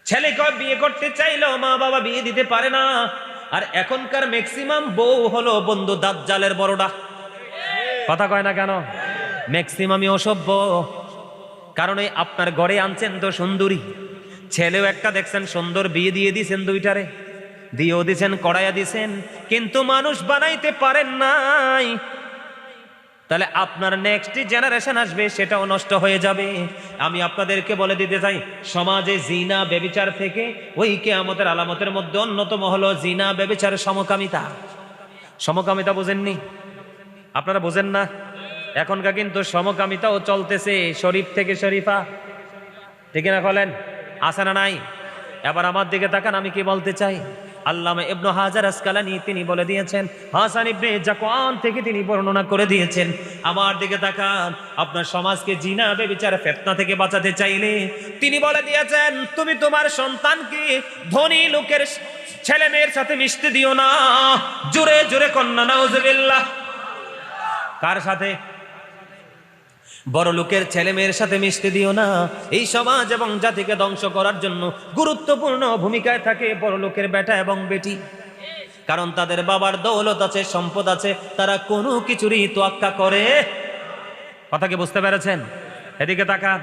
ছেলেকে বিয়ে করতে চাইলেও মা বাবা বিয়ে দিতে পারে না। আর এখনকার ম্যাক্সিমাম বউ হলো বন্ধু দাজ্জালের বড়ডা। কথা কয় না কেন? ম্যাক্সিমামই অসভ্য। কারণ এই আপনার ঘরে আনছেন তো সুন্দরী, ছেলেও একটা দেখছেন সুন্দর, বিয়ে দিয়ে দিছেন দুইটারে, দিয়েও দিছেন কড়াইয়া দিছেন, কিন্তু মানুষ বানাইতে পারেন নাই। তাহলে আপনার নেক্সট জেনারেশন আসবে, সেটাও নষ্ট হয়ে যাবে। আমি আপনাদেরকে বলে দিতে চাই, সমাজে জিনা ব্যভিচার থেকে ওই কিয়ামতের আলামতের মধ্যে অন্যতম হলো জিনা ব্যভিচার সমকামিতা। সমকামিতা বুঝেননি? আপনারা বুঝেন না? এখনকার কিন্তু সমকামিতাও চলতেছে, শরীফ থেকে শরীফা, ঠিক না বলেন? আছে না নাই? এবার আমার দিকে তাকান, আমি কি বলতে চাই। আল্লামা ইবনে হাজার আসকালানী তিনি বলে দিয়েছেন, হাসান ইবনে জাকওয়ান থেকে তিনি বর্ণনা করে দিয়েছেন। আমার দিকে তাকান, আপনার সমাজকে জিনা ব্যভিচার ফিতনা থেকে বাঁচাতে চাইলে তিনি বলে দিয়েছেন, তুমি তোমার সন্তানকে ধনী লোকের ছেলে মেয়ের সাথে মিশতে দিও না। জোরে জোরে কন্যা নাউজুবিল্লাহ। কার সাথে? বড় লোকের ছেলে মেয়ের সাথে মিশতে দিও না। এই সমাজ এবং জাতিকে ধ্বংস করার জন্য গুরুত্বপূর্ণ ভূমিকায় থাকে বড় লোকের বেটা এবং বেটি। কারণ তাদের বাবার দৌলত আছে, সম্পদ আছে, তারা কোনো কিছুরই তোয়াক্কা করে। কথা কি বুঝতে পেরেছেন? এদিকে তাকান,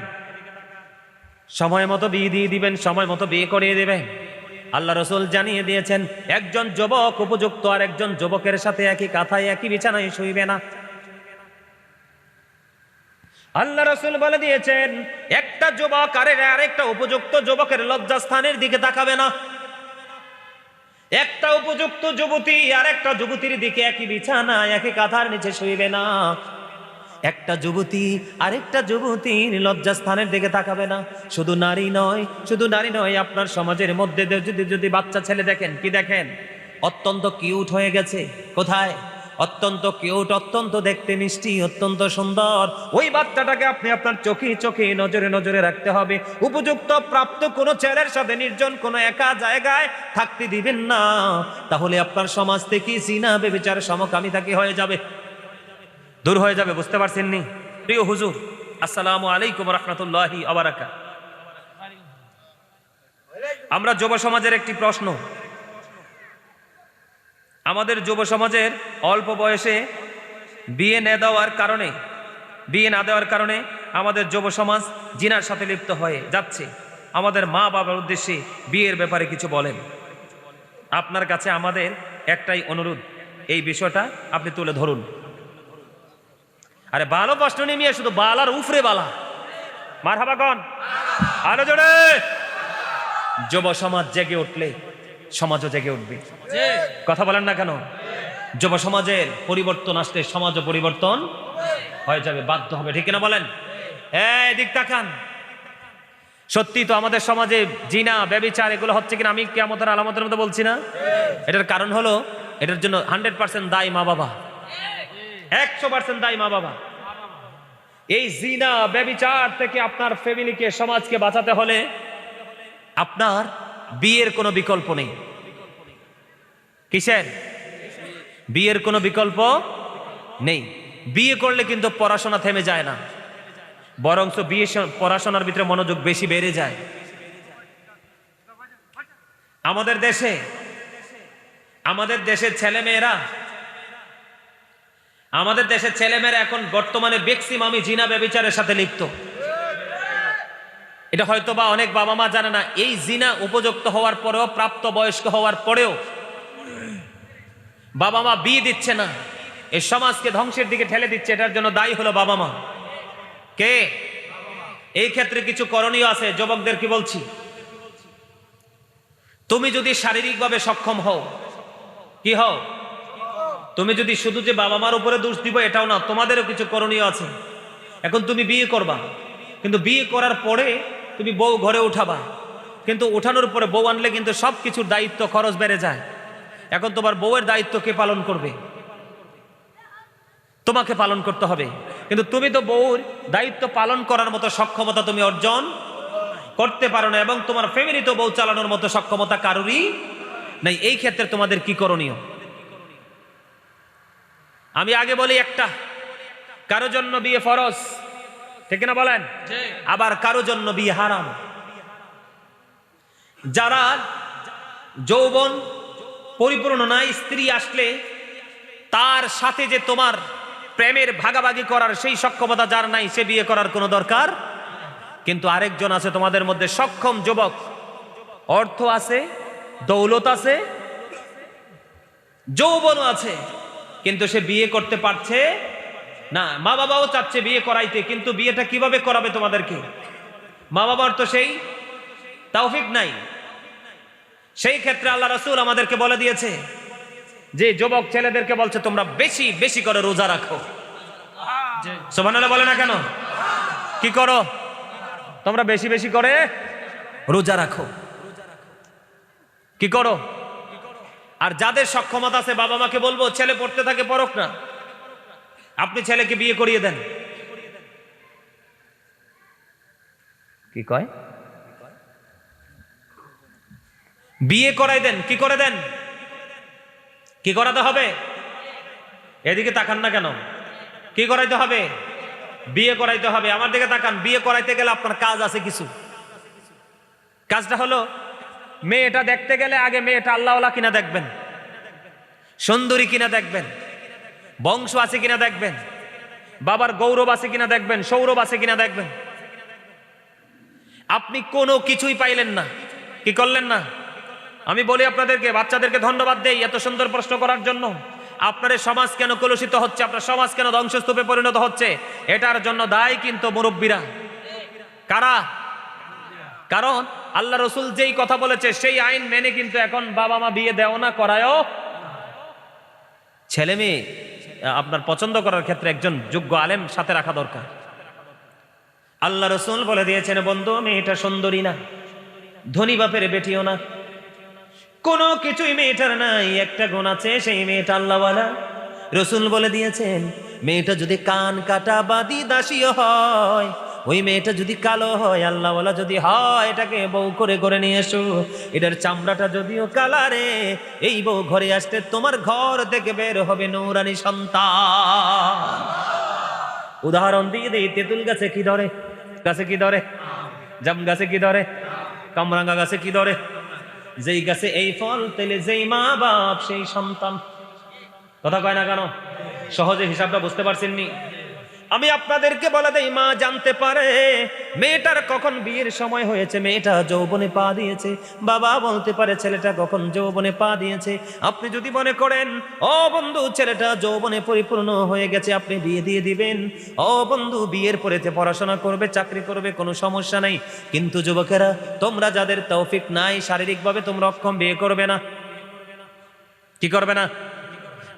সময় মতো বিয়ে দিয়ে দিবেন, সময় মতো বিয়ে করিয়ে দিবেন। আল্লাহ রসুল জানিয়ে দিয়েছেন, একজন যুবক উপযুক্ত আর একজন যুবকের সাথে একই কাঁথায় একই বিছানায় শুইবে না। আল্লাহ রাসূল বলে দিয়েছেন, একটা যুবক আরেকটা উপযুক্ত যুবকের লজ্জাস্থানের দিকে তাকাবে না। একটা উপযুক্ত যুবতী আর একটা যুবতীর দিকে একই বিছানায় একই কাঁথার নিচে শুইবে না। একটা যুবতী আরেকটা যুবতীর লজ্জাস্থানের দিকে তাকাবে না। শুধু নারী নয়, শুধু নারী নয়, আপনার সমাজের মধ্যে যদি বাচ্চা ছেলে দেখেন, কি দেখেন? অত্যন্ত কিউট হয়ে গেছে। কোথায়? অত্যন্ত কিউট, অত্যন্ত দেখতে মিষ্টি, অত্যন্ত সুন্দর। ওই বাচ্চাটাকে আপনি আপনার চোখে চোখে নজরে নজরে রাখতে হবে। উপযুক্ত প্রাপ্ত কোনো ছেলের সাথে নির্জন কোনো একা জায়গায় থাকতে দিবেন না। তাহলে আপনার সমাজ থেকে জিনা ব্যভিচার সমকামিতা কি হয়ে যাবে? দূর হয়ে যাবে। বুঝতে পারছেন নি? প্রিয় হুজুর, আসসালামু আলাইকুম রাহমাতুল্লাহি ওয়া বারাকাতুহু। আমরা যুব সমাজের একটি প্রশ্ন, আমাদের যুব সমাজের অল্প বয়সে বিয়ে না দেওয়ার কারণে আমাদের যুব সমাজ জিনার সাথে লিপ্ত হয়ে যাচ্ছে। আমাদের মা বাবার উদ্দেশ্যে বিয়ের ব্যাপারে কিছু বলেন। আপনার কাছে আমাদের একটাই অনুরোধ, এই বিষয়টা আপনি তুলে ধরুন। আরে ভালো প্রশ্ন নিয়ে শুধু বালার উফরে বালা, মারহাবা কোন আরো জোরে। যুব সমাজ জেগে উঠলে সমাজও জেগে উঠবে। কথা বলেন না কেন? যুব সমাজের পরিবর্তন আসলে সমাজও পরিবর্তন হয়ে যাবে, বাধ্য হবে, ঠিক না বলেন? এদিক তাকান, সত্যি তো আমাদের সমাজে জিনা ব্যভিচার এগুলো হচ্ছে কিনা আমি কিয়ামতের আলামতের মধ্যে বলছি না? এটার কারণ হলো, এটার জন্য 100% দায়ী মা বাবা, 100% দায়ী মা বাবা। এই জিনা ব্যভিচার থেকে আপনার ফ্যামিলিকে, সমাজকে বাঁচাতে হলে আপনার বিয়ের কোনো বিকল্প নেই। কিসের? বিয়ের কোনো বিকল্প নেই। বিয়ে করলে কিন্তু পড়াশোনা থেমে যায় না, বরঞ্চ পড়াশোনার ভিতরে মনোযোগ বেশি বেড়ে যায়। আমাদের দেশের ছেলেমেয়েরা এখন বর্তমানে ম্যাক্সিমামই জিনা ব্যভিচারের সাথে লিপ্ত। এটা হয়তো বা অনেক বাবা মা জানে না। এই জিনা উপযুক্ত হওয়ার পরেও, প্রাপ্ত বয়স্ক হওয়ার পরেও বাবা মা বিয়ে দিচ্ছে না, এই সমাজকে ধ্বংসের দিকে ঠেলে দিচ্ছে। এটার জন্য দায়ী হলো বাবা মা। কে? এই ক্ষেত্রে কিছু করণীয় আছে। যুবকদের কি বলছি, তুমি যদি শারীরিকভাবে সক্ষম হও, কি হও? তুমি যদি শুধু যে বাবা মার উপরে দোষ দিব এটাও না, তোমাদেরও কিছু করণীয় আছে। এখন তুমি বিয়ে করবা, কিন্তু বিয়ে করার পরে তুমি বউ ঘরে উঠাবা, কিন্তু উঠানোর পরে বউ আনলে কিন্তু সবকিছুর দায়িত্ব, খরচ বেড়ে যায়। এখন তোমার বউয়ের দায়িত্ব কে পালন করবে? তোমাকে পালন করতে হবে। কিন্তু তুমি তো বউর দায়িত্ব পালন করার মতো সক্ষমতা তুমি অর্জন করতে পারো না, এবং তোমার ফ্যামিলি তো বউ চালানোর মতো সক্ষমতা কারোরই নাই। এই ক্ষেত্রে তোমাদের কি করণীয়? আমি আগে বলি, একটা, কারো জন্য বিয়ে ফরজ, ঠিক না বলেন? আবার কারো জন্য বিয়ে হারাম। যারা যৌবন পরিপূর্ণ নাই, স্ত্রী আসলে তার সাথে যে তোমার প্রেমের ভাগাভাগি করার সেই সক্ষমতা যার নাই, সে বিয়ে করার কোনো দরকার। কিন্তু আরেকজন আছে তোমাদের মধ্যে সক্ষম যুবক, অর্থ আছে, দৌলত আছে, যৌবনও আছে, কিন্তু সে বিয়ে করতে পারছে না। মা বাবাও চাচ্ছে বিয়ে করাইতে, কিন্তু বিয়েটা কিভাবে করাবে তোমাদেরকে? মা বাবার তো সেই তৌফিক নাই। সেই ক্ষেত্রে আল্লাহ রাসূল আমাদেরকে বলে দিয়েছে যে যুবক ছেলেদেরকে বলছে তোমরা বেশি বেশি করে রোজা রাখো। সুবহানাল্লাহ বলে না কেন? কি করো? তোমরা বেশি বেশি করে রোজা রাখো। কি করো? আর যাদের সক্ষমতা আছে বাবা মাকে বলবো ছেলে পড়তে থাকে পড়ুক না, আপনি ছেলেকে বিয়ে করিয়ে দেন। কি কয়? বিয়ে করাই দেন। কি করে দেন? কি করাতে হবে? এদিকে তাকান না কেন? কি করাইতে হবে? বিয়ে করাইতে হবে। আমার দিকে তাকান। বিয়ে করাইতে গেলে আপনার কাজ আছে কিছু। কাজটা হলো, মেয়েটা দেখতে গেলে আগে মেয়েটা আল্লাহওয়ালা কিনা দেখবেন, সুন্দরী কিনা দেখবেন, বংশ আছে কিনা দেখবেন, বাবার গৌরব আছে কিনা দেখবেন, সৌরভ আছে কিনা দেখবেন। আপনি কোনো কিছুই পাইলেন না, কি করলেন না? আমি বলি আপনাদেরকে, বাচ্চাদেরকে ধন্যবাদ দেই এত সুন্দর প্রশ্ন করার জন্য। আপনার সমাজ কেন কলুষিত হচ্ছে, আপনার সমাজ কেন ধ্বংসস্তূপে পরিণত হচ্ছে, এটার জন্য দায়ী কিন্তু মুরব্বীরা। কারা? কারণ আল্লাহ রসুল যেই কথা বলেছে সেই আইন মেনে কিন্তু এখন বাবা মা বিয়ে দেও না, করায়ও। ছেলে মেয়ে আপনার পছন্দ করার ক্ষেত্রে একজন যোগ্য আলেম সাথে রাখা দরকার। আল্লাহ রসুল বলে দিয়েছেন, বন্ধু মেয়েটা সুন্দরী না, ধনী বাপের বেটিও না, কোনো কিছুই মেয়েটার নাই, একটা গুণ আছে, সেই মেয়েটা আল্লাহওয়ালা। রসুল বলে দিয়েছেন, মেয়েটা যদি কান কাটা বাদি দাসীও হয়, ওই মেয়েটা যদি কালো হয়, আল্লাহওয়ালা যদি হয়, এটাকে বউ করে ঘরে নিয়ে এসো। এটার চামড়াটা যদিও কালারে, এই বউ ঘরে আসতে তোমার ঘর থেকে বের হবে নূরানী সন্তান। উদাহরণ দিয়ে দেই, তেঁতুল গাছে কি ধরে? গাছে কি ধরে? জাম গাছে কি ধরে? কামরাঙ্গা গাছে কি ধরে? যেই গাছে এই ফল, তেলে যেই মা বাপ সেই সন্তান। কথা কয় না কেন? সহজে হিসাবটা বুঝতে পারছেন নি? আমি আপনাদেরকে বলে দেই, মা জানতে পারে মেয়েটার কখন বিয়ের সময় হয়েছে, মেয়েটা যৌবনে পা দিয়েছে। বাবা বলতে পারে ছেলেটা কখন যৌবনে পা দিয়েছে। আপনি যদি মনে করেন ও বন্ধু ছেলেটা যৌবনে পরিপূর্ণ হয়ে গেছে, আপনি বিয়ে দিয়ে দিবেন। ও বন্ধু বিয়ের পরেতে পড়াশোনা করবে, চাকরি করবে, কোনো সমস্যা নাই। কিন্তু যুবকেরা, তোমরা যাদের তৌফিক নাই, শারীরিকভাবে তোমরা অক্ষম, বিয়ে করবে না। কি করবে না?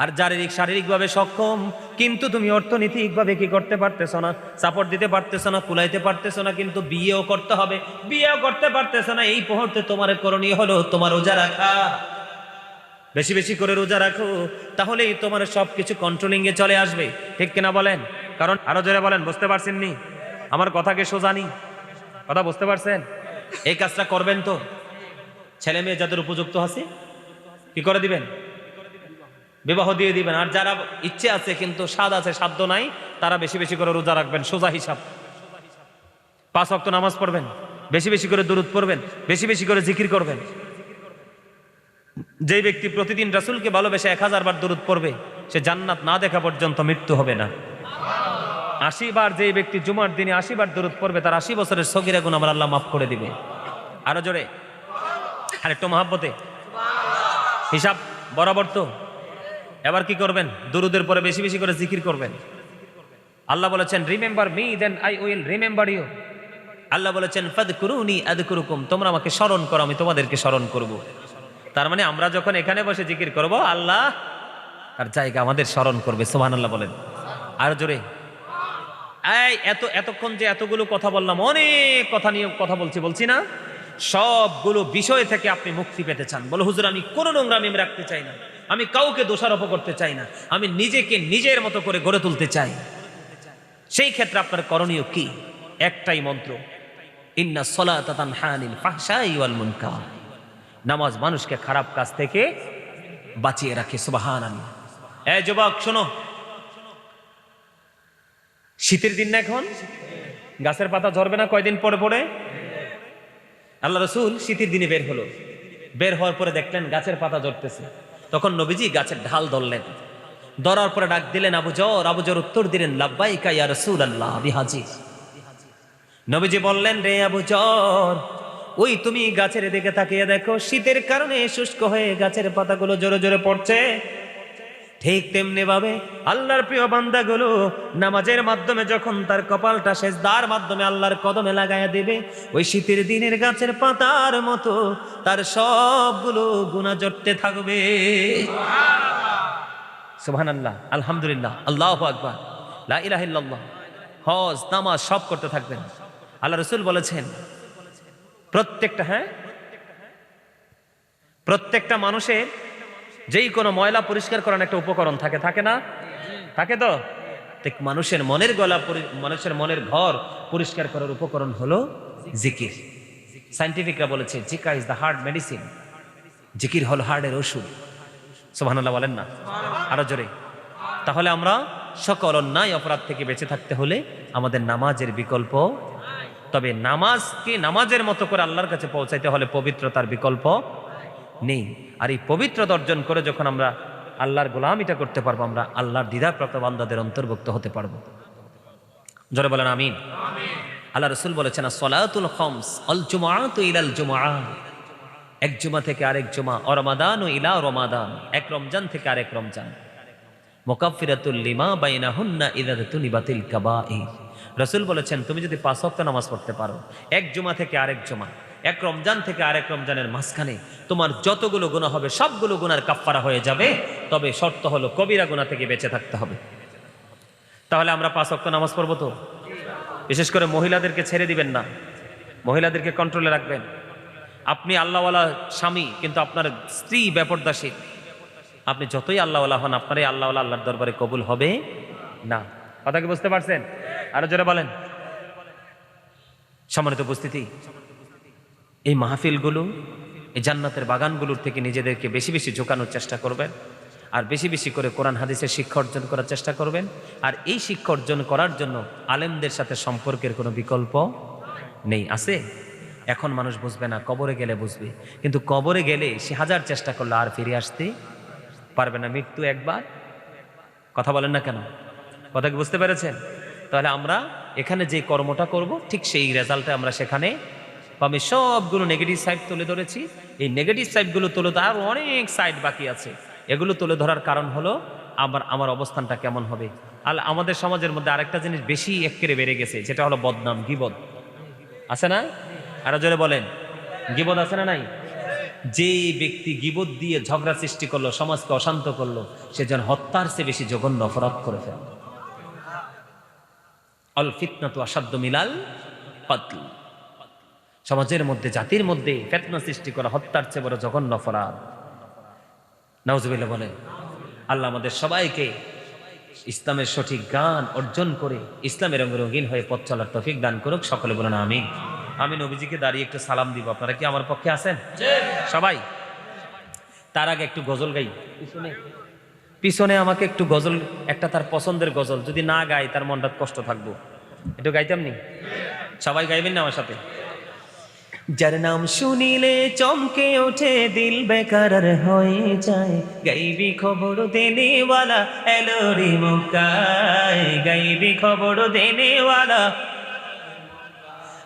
আর শারীরিকভাবে সক্ষম, কিন্তু তুমি অর্থনৈতিকভাবে কি করতে পারতেছ না, সাপোর্ট দিতে পারতেছ না, কুলাইতে পারতেছ না, কিন্তু বিয়েও করতে হবে, বিয়েও করতে পারতেছ না। এই মুহূর্তে তোমার করণীয় হলো তোমার রোজা রাখা। বেশি বেশি করে রোজা রাখো, তাহলেই তোমার সবকিছু কন্ট্রোলিং এ চলে আসবে। ঠিক কিনা বলেন? কারণ আরো জোরে বলেন, বুঝতে পারছেন নি? আমার কথাকে সোজানি কথা বুঝতে পারছেন? এই কাজটা করবেন তো? ছেলে মেয়ে যাদের উপযুক্ত আছে কি করে দিবেন? বিবাহ দিয়ে দিবেন। আর যারা ইচ্ছে আছে কিন্তু স্বাদ আছে, সাধ্য নাই, তারা বেশি বেশি করে রোজা রাখবেন। সোজা হিসাব। 5 ওয়াক্ত নামাজ পড়বেন, বেশি বেশি করে দুরূদ পড়বেন, বেশি বেশি করে জিকির করবেন। যেই ব্যক্তি প্রতিদিন রাসূলকে ভালোবেসে 1000 বার দুরূদ পড়বে, সে জান্নাত না দেখা পর্যন্ত মৃত্যু হবে না। 80 বার যেই ব্যক্তি জুমার দিনে 80 বার দুরূদ পড়বে, তার 80 বছরের সগীরা গুনাহ আমার আল্লাহ মাফ করে দিবে। আরো জোরে, আরেকটু মহব্বতে। হিসাব বরাবর তো? এবার কি করবেন? দুরুদের পরে বেশি বেশি করে জিকির করবেন। আল্লাহ বলেছেন, remember me then I will remember you. আল্লাহ বলেছেন, ফাদকুরুনি আযকুরুকুম, তোমরা আমাকে স্মরণ করো, আমি তোমাদেরকে স্মরণ করব। তার মানে আমরা যখন এখানে বসে জিকির করব, আল্লাহ তার জায়গা আমাদের স্মরণ করবে। সুবহানাল্লাহ বলেন। আর জোরে। এই এতক্ষণ যে এতগুলো কথা বললাম, অনেক কথা নিয়ে কথা বলছি না? সবগুলো বিষয় থেকে আপনি মুক্তি পেতে চান, বলো হুজুর আমি কোনো নোংরামি রাখতে চাই না, আমি কাউকে দোষারোপ করতে চাই না, আমি নিজেকে নিজের মতো করে গড়ে তুলতে চাই। সেই ক্ষেত্রে আপনার করণীয় কি? একটাই মন্ত্র, ইন্না সলাতা তানহা আনিল ফাহশাই ওয়াল মুনকার। নামাজ মানুষকে খারাপ কাজ থেকে বাঁচিয়ে রাখে। সুবহানাল্লাহ। এই যুবক শোনো, শীতের দিন না এখন, গাছের পাতা ঝরবে না কয়দিন পরে পরে? আল্লাহ রসুল শীতের দিনে বের হলো। বের হওয়ার পরে দেখলেন গাছের পাতা ঝরতেছে। তখন নবীজি গাছের ঢাল ধরলেন, ধরার পরে ডাক দিলেন আবু জর। আবু জর উত্তর দিলেন লাব্বাইকা ইয়া রাসূলুল্লাহ আমি হাজির। নবীজি বললেন রে আবু জর, ওই তুমি গাছের দিকে তাকিয়ে দেখো, শীতের কারণে শুষ্ক হয়ে গাছের পাতাগুলো জোরে জোরে পড়ছে। ঠিক তেমনি ভাবে আল্লাহর প্রিয় বান্দাগুলো নামাজের মাধ্যমে যখন তার কপালটা সেজদার মাধ্যমে আল্লাহর কদমে লাগায়া দিবে, ওই শীতের দিনের গাছের পাতার মতো তার সবগুলো গুনাহ ঝরতে থাকবে। সুবহানাল্লাহ, আলহামদুলিল্লাহ, আল্লাহু আকবার, লা ইলাহা ইল্লাল্লাহ। হজ নামাজ সব করতে থাকবেন। আল্লাহ রাসূল বলেছেন প্রত্যেকটা মানুষের যেই কোনো ময়লা পরিষ্কার করার একটা উপকরণ থাকে, থাকে না? থাকে তো। ঠিক মানুষের মনের ঘর পরিষ্কার করার উপকরণ হলো জিকির। সায়েন্টিফিকরা বলেছে জিকির ইজ দ্য হার্ট মেডিসিন। জিকির হলো হার্টের ওষুধ। সুবহানাল্লাহ বলেন না আরো জোরে। তাহলে আমরা সকল অন্যায় অপরাধ থেকে বেঁচে থাকতে হলে আমাদের নামাজের বিকল্প। তবে নামাজের মতো করে আল্লাহর কাছে পৌঁছাইতে হলে পবিত্রতার বিকল্প নেই। আর এই পবিত্রতা অর্জন করে যখন আমরা আল্লাহর গোলামিটা করতে পারবো, আমরা আল্লাহর দ্বিধাপ্রাপ্ত বান্দাদের অন্তর্ভুক্ত হতে পারবো। জোরে বলেন আমিন। আল্লাহ রাসূল বলেছেন আসসালাতুল খামস আল জুমআতু ইলাল জুমআ, এক জুমা থেকে আরেক জুমা, ও রমাদানু ইলা রমাদান, এক রমজান থেকে আরেক রমজান, মুকাফফিরাতুল লিমা বাইনাহুন্না ইযা তুনিবাতিল কাবাইর। রাসূল বলেছেন তুমি যদি 5 ওয়াক্ত নামাজ পড়তে পারো, এক জুমা থেকে আরেক জুমা, এক রমজান থেকে আরেক রমজানের মাঝখানে তোমার যতগুলো গুনাহ হবে সবগুলো গুনার কাফফারা হয়ে যাবে। তবে শর্ত হলো কবিরা গুনাহ থেকে বেঁচে থাকতে হবে। তাহলে আমরা 5 ওয়াক্ত নামাজ পড়বো তো? বিশেষ করে মহিলাদেরকে ছেড়ে দিবেন না, মহিলাদেরকে কন্ট্রোলে রাখবেন। আপনি আল্লাহওয়ালা স্বামী কিন্তু আপনার স্ত্রী বেপরদাশীল, আপনি যতই আল্লাহওয়ালা হন আপনার এই আল্লাহওয়ালা আল্লাহর দরবারে কবুল হবে না। কথা কি বুঝতে পারছেন? আরো জোরে বলেন। সম্মানিত উপস্থিতি, এই মাহফিলগুলো, এই জান্নাতের বাগানগুলোর থেকে নিজেদেরকে বেশি বেশি ঝোঁকানোর চেষ্টা করবেন, আর বেশি বেশি করে কোরআন হাদিসের শিক্ষা অর্জন করার চেষ্টা করবেন। আর এই শিক্ষা অর্জন করার জন্য আলেমদের সাথে সম্পর্কের কোনো বিকল্প নেই। আছে? এখন মানুষ বুঝবে না, কবরে গেলে বুঝবে। কিন্তু কবরে গেলে সে হাজার চেষ্টা করলে আর ফিরে আসতে পারবে না। মৃত্যু একবার। কথা বলেন না কেন? কথা কি বুঝতে পেরেছেন? তাহলে আমরা এখানে যে কর্মটা করব ঠিক সেই রেজাল্টে আমরা সেখানে। আমি সবগুলো নেগেটিভ সাইড তুলে ধরেছি। এই নেগেটিভ সাইডগুলো তুলে ধরার আরো অনেক সাইড বাকি আছে। এগুলো তুলে ধরার কারণ হলো আমার অবস্থানটা কেমন হবে। আর আমাদের সমাজের মধ্যে আরেকটা জিনিস বেশি এক্কেরে বেড়ে গেছে, যেটা হলো বদনাম, গীবত। আছে না? আরো জোরে বলেন, গীবত আছে না নাই? যে ব্যক্তি গীবত দিয়ে ঝগড়া সৃষ্টি করলো, সমাজকে অশান্ত করলো, সে যেন হত্যার চেয়ে বেশি জঘন্য অপরাধ করে ফেলল। আল ফিতনাতু আসাদ্দু মিনাল কতল। সমাজের মধ্যে, জাতির মধ্যে ফিতনা সৃষ্টি করা হত্যার চেয়ে বড় জঘন্য অপরাধ। নাউজুবিল্লাহ বলে। আল্লাহ আমাদের সবাইকে ইসলামের সঠিক জ্ঞান অর্জন করে ইসলামের রঙিন হয়ে পথ চলার তৌফিক দান করুক। সকলে বলেন আমিন। আমি নবীজিকে দাঁড়িয়ে একটু সালাম দিব। আপনারা কি আমার পক্ষে আছেন সবাই? তার আগে একটু গজল গাই। পিছনে আমাকে একটু গজল, একটা তার পছন্দের গজল, যদি না গাই তার মনটা কষ্ট থাকবো, একটু গাইতাম নি? সবাই গাইবেন না আমার সাথে? যার নাম শুনিলে চমকে ওঠে দিল বেকারার হয়ে যায়, গাইবি খবর দেনেওয়ালা এলো রে মক্কায়, গাইবি খবর দেনেওয়ালা।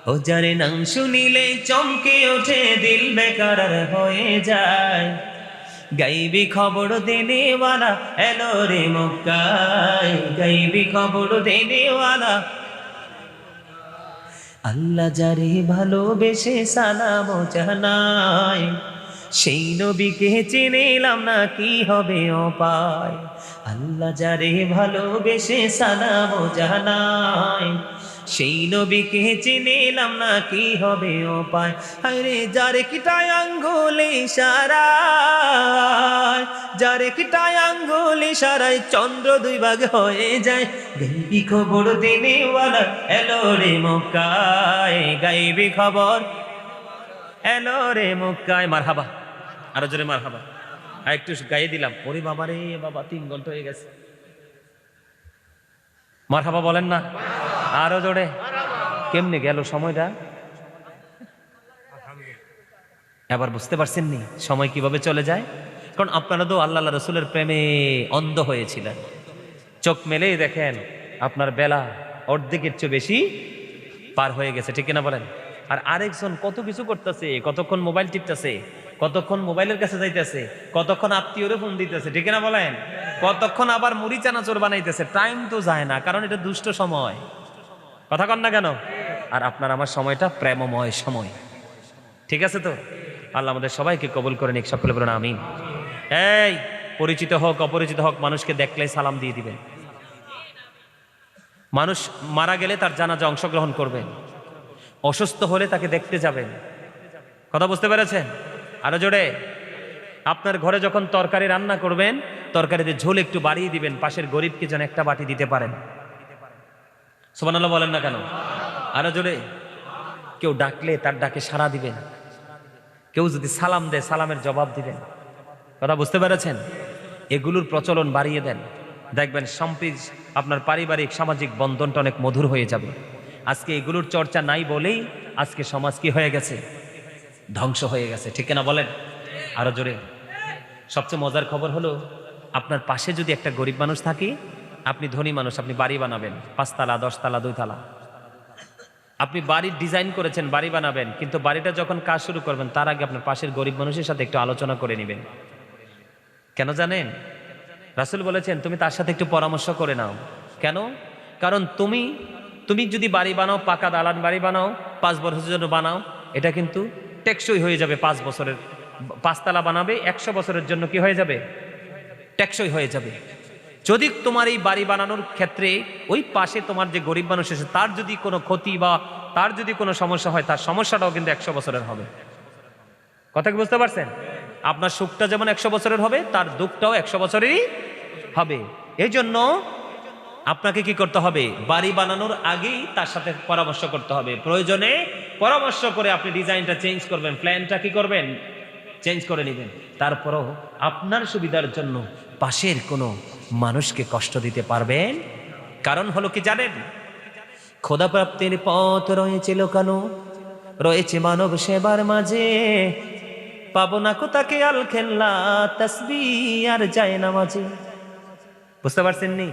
ও যার নাম শুনিলে চমকে ওঠে দিল বেকারার হয়ে যায়, গাইবি খবর দেনেওয়ালা এলো রে মক্কায়, গাইবি খবর দেনেওয়ালা। আল্লাহ যারে ভালোবেসে সালাম জানাই, সেই নবীকে চিনিলাম না কি হবে উপায়। আল্লাহ যারে ভালোবেসে সালাম জানাই, সেই নবীকে চিনিলাম না কি হবে উপায়। আরে যারে কিটায় আঙ্গুল ইশারায়, যারে কিটায় আঙ্গুল ইশারায় চন্দ্র দুই ভাগ হয়ে যায়, গাইবি খবর দেনেওয়ালা এলো রে মক্কায়, গাইবি খবর এলো রে মক্কায়। মারহাবা, আরো জোরে মারহাবা। আর একটু গাইয়ে দিলাম। ওরে বাবা রে বাবা, 3 ঘন্টা হয়ে গেছে। মারহাবা বলেন না আরো জোরে। কেমনে গেল সময়টা? এবার বুঝতে পারছেন নি সময় কিভাবে চলে যায়? কারণ আপনারা তো আল্লাহ রসুলের প্রেমে অন্ধ হয়েছিলেন। চোখ মেলেই দেখেন আপনার বেলা অর্ধেকের চেয়ে বেশি পার হয়ে গেছে, ঠিক কিনা বলেন? আর আরেকজন কত কিছু করতেছে, কতক্ষণ মোবাইল টিপতেছে, কতক্ষণ মোবাইলের কাছে যাইতেছে, কতক্ষণ আত্মীয়রে ফোন দিতেছে, ঠিক কিনা বলেন? কতক্ষণ আবার মুড়ি চানাচুর বানাইতেছে। টাইম তো যায় না, কারণ এটা দুষ্ট সময়। কথা কন না কেন? আর আপনার আমার সময়টা প্রেমময় সময়, ঠিক আছে তো? আল্লাহ আমাদের সবাইকে কবুল করে নিক, সকলে বলেন আমিন। এই পরিচিত হোক অপরিচিত হোক, মানুষকে দেখলেই সালাম দিয়ে দিবেন। মানুষ মারা গেলে তার জানাজা অংশগ্রহণ করবেন, অসুস্থ হলে তাকে দেখতে যাবেন। কথা বুঝতে পেরেছেন? আরো জোরে। আপনার ঘরে যখন তরকারি রান্না করবেন, তরকারিতে ঝোল একটু বাড়িয়ে দিবেন, পাশের গরিবকে যেন একটা বাটি দিতে পারেন। সুবহানাল্লাহ বলেন না কেন? আরো জোরে। কেউ ডাকলে তার ডাকে সাড়া দিবেন, কেউ যদি সালাম দেয় সালামের জবাব দিবেন। কথা বুঝতে পেরেছেন? এগুলোর প্রচলন বাড়িয়ে দেন, দেখবেন আপনার পারিবারিক সামাজিক বন্ধনটা অনেক মধুর হয়ে যাবে। আজকে এগুলোর চর্চা নাই বলেই আজকে সমাজ কি হয়ে গেছে? ধ্বংস হয়ে গেছে, ঠিক না বলেন? আরো জোরে। সবচেয়ে মজার খবর হলো, আপনার পাশে যদি একটা গরিব মানুষ থাকে, আপনি ধনী মানুষ, আপনি বাড়ি বানাবেন 5 তালা 10 তালা 2 তালা, আপনি বাড়ির ডিজাইন করেছেন, বাড়ি বানাবেন, কিন্তু বাড়িটা যখন কাজ শুরু করবেন তার আগে আপনার পাশের গরিব মানুষের সাথে একটু আলোচনা করে নেবেন। কেন জানেন? রাসূল বলেছেন তুমি তার সাথে একটু পরামর্শ করে নাও। কেন? কারণ তুমি যদি বাড়ি বানাও, পাকা দালান বাড়ি বানাও, 5 বছরের জন্য বানাও, এটা কিন্তু টেকসই হয়ে যাবে। 5 বছরের 5 তালা বানাবে, 100 বছরের জন্য কি হয়ে যাবে? টেকসই হয়ে যাবে। যদি তোমার এই বাড়ি বানানোর ক্ষেত্রে ওই পাশে তোমার যে গরিব মানুষ আছে তার যদি কোনো ক্ষতি বা তার যদি কোনো সমস্যা হয়, তার সমস্যাটাও কিন্তু 100 বছরের হবে। কথা কি বুঝতে পারছেন? আপনার সুখটা যেমন 100 বছরের হবে, তার দুঃখটাও 100 বছরেরই হবে। এই জন্য আপনাকে কি করতে হবে? বাড়ি বানানোর আগেই তার সাথে পরামর্শ করতে হবে। প্রয়োজনে পরামর্শ করে আপনি ডিজাইনটা চেঞ্জ করবেন, প্ল্যানটা কি করবেন? চেঞ্জ করে নেবেন। তারপরও আপনার সুবিধার জন্য পাশের কোনো মানুষকে কষ্ট দিতে পারবেন। কারণ হলো কি জানেন? খোদা প্রাপ্তির পথ রয়েছে লোকানো, রয়েছে মানব সেবার মাঝে। পাবো না কোথাকে আল খেল্লা তাসবিহ আর যায় না মাঝে। বুঝতে পারছেন নি?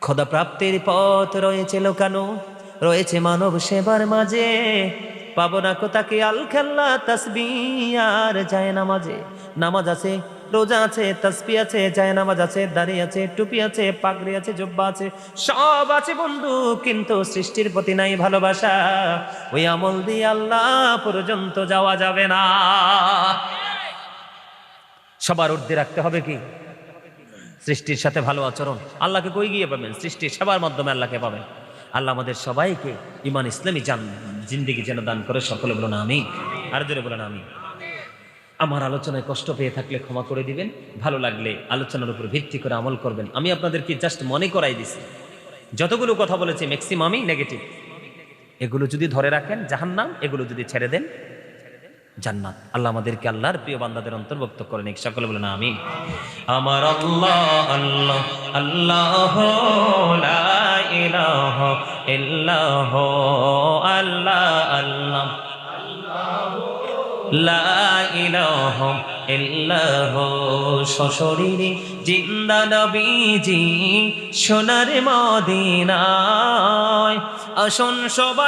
খোদা প্রাপ্তির পথ রয়েছে লোকানো, রয়েছে মানব সেবার মাঝে। পাবো না কোথাকে আল খেল্লা তাসবিহ আর যায় না মাঝে। নামাজ আছে, রোজা আছে, তাসবিহ আছে, যায় নামাজ আছে, দাড়ি আছে, টুপি আছে, পাগড়ি আছে, জুব্বা আছে, সব আছে বন্ধু, কিন্তু সৃষ্টির প্রতি নাই ভালোবাসা। ওই আমল দিয়ে আল্লাহ পর্যন্ত যাওয়া যাবে না। সবার ঊর্ধ্বে রাখতে হবে কি? সৃষ্টির সাথে ভালো আচরণ। আল্লাহকে কই গিয়ে পাবেন? সৃষ্টির সেবার মাধ্যমে আল্লাহকে পাবেন। আল্লাহ আমাদের সবাইকে ঈমান ইসলামী জিন্দেগি যেন দান করে, সকলে বলুন আমিন। আর জোরে বলুন আমিন। আমার আলোচনায় কষ্ট পেয়ে থাকলে ক্ষমা করে দিবেন, ভালো লাগলে আলোচনার উপর ভিত্তি করে আমল করবেন। আমি আপনাদেরকে জাস্ট মনে করাই দিছি, যতগুলো কথা বলেছি ম্যাক্সিমামই নেগেটিভ। এগুলো যদি ধরে রাখেন জাহান্নাম, এগুলো যদি ছেড়ে দেন জান্নাত। আল্লাহ আমাদেরকে আল্লাহর প্রিয় বান্দাদের অন্তর্ভুক্ত করে নিক, সকলে বলেন আমিন। আমার আল্লাহ আল্লাহ আল্লাহ লা ইলাহা ইল্লাহ আল্লাহ আল্লাহ লা ইলাহা ইল্লাহ। সশরীরে জিন্দা নবীজি সোনার মদিনায় আসুন সবাই।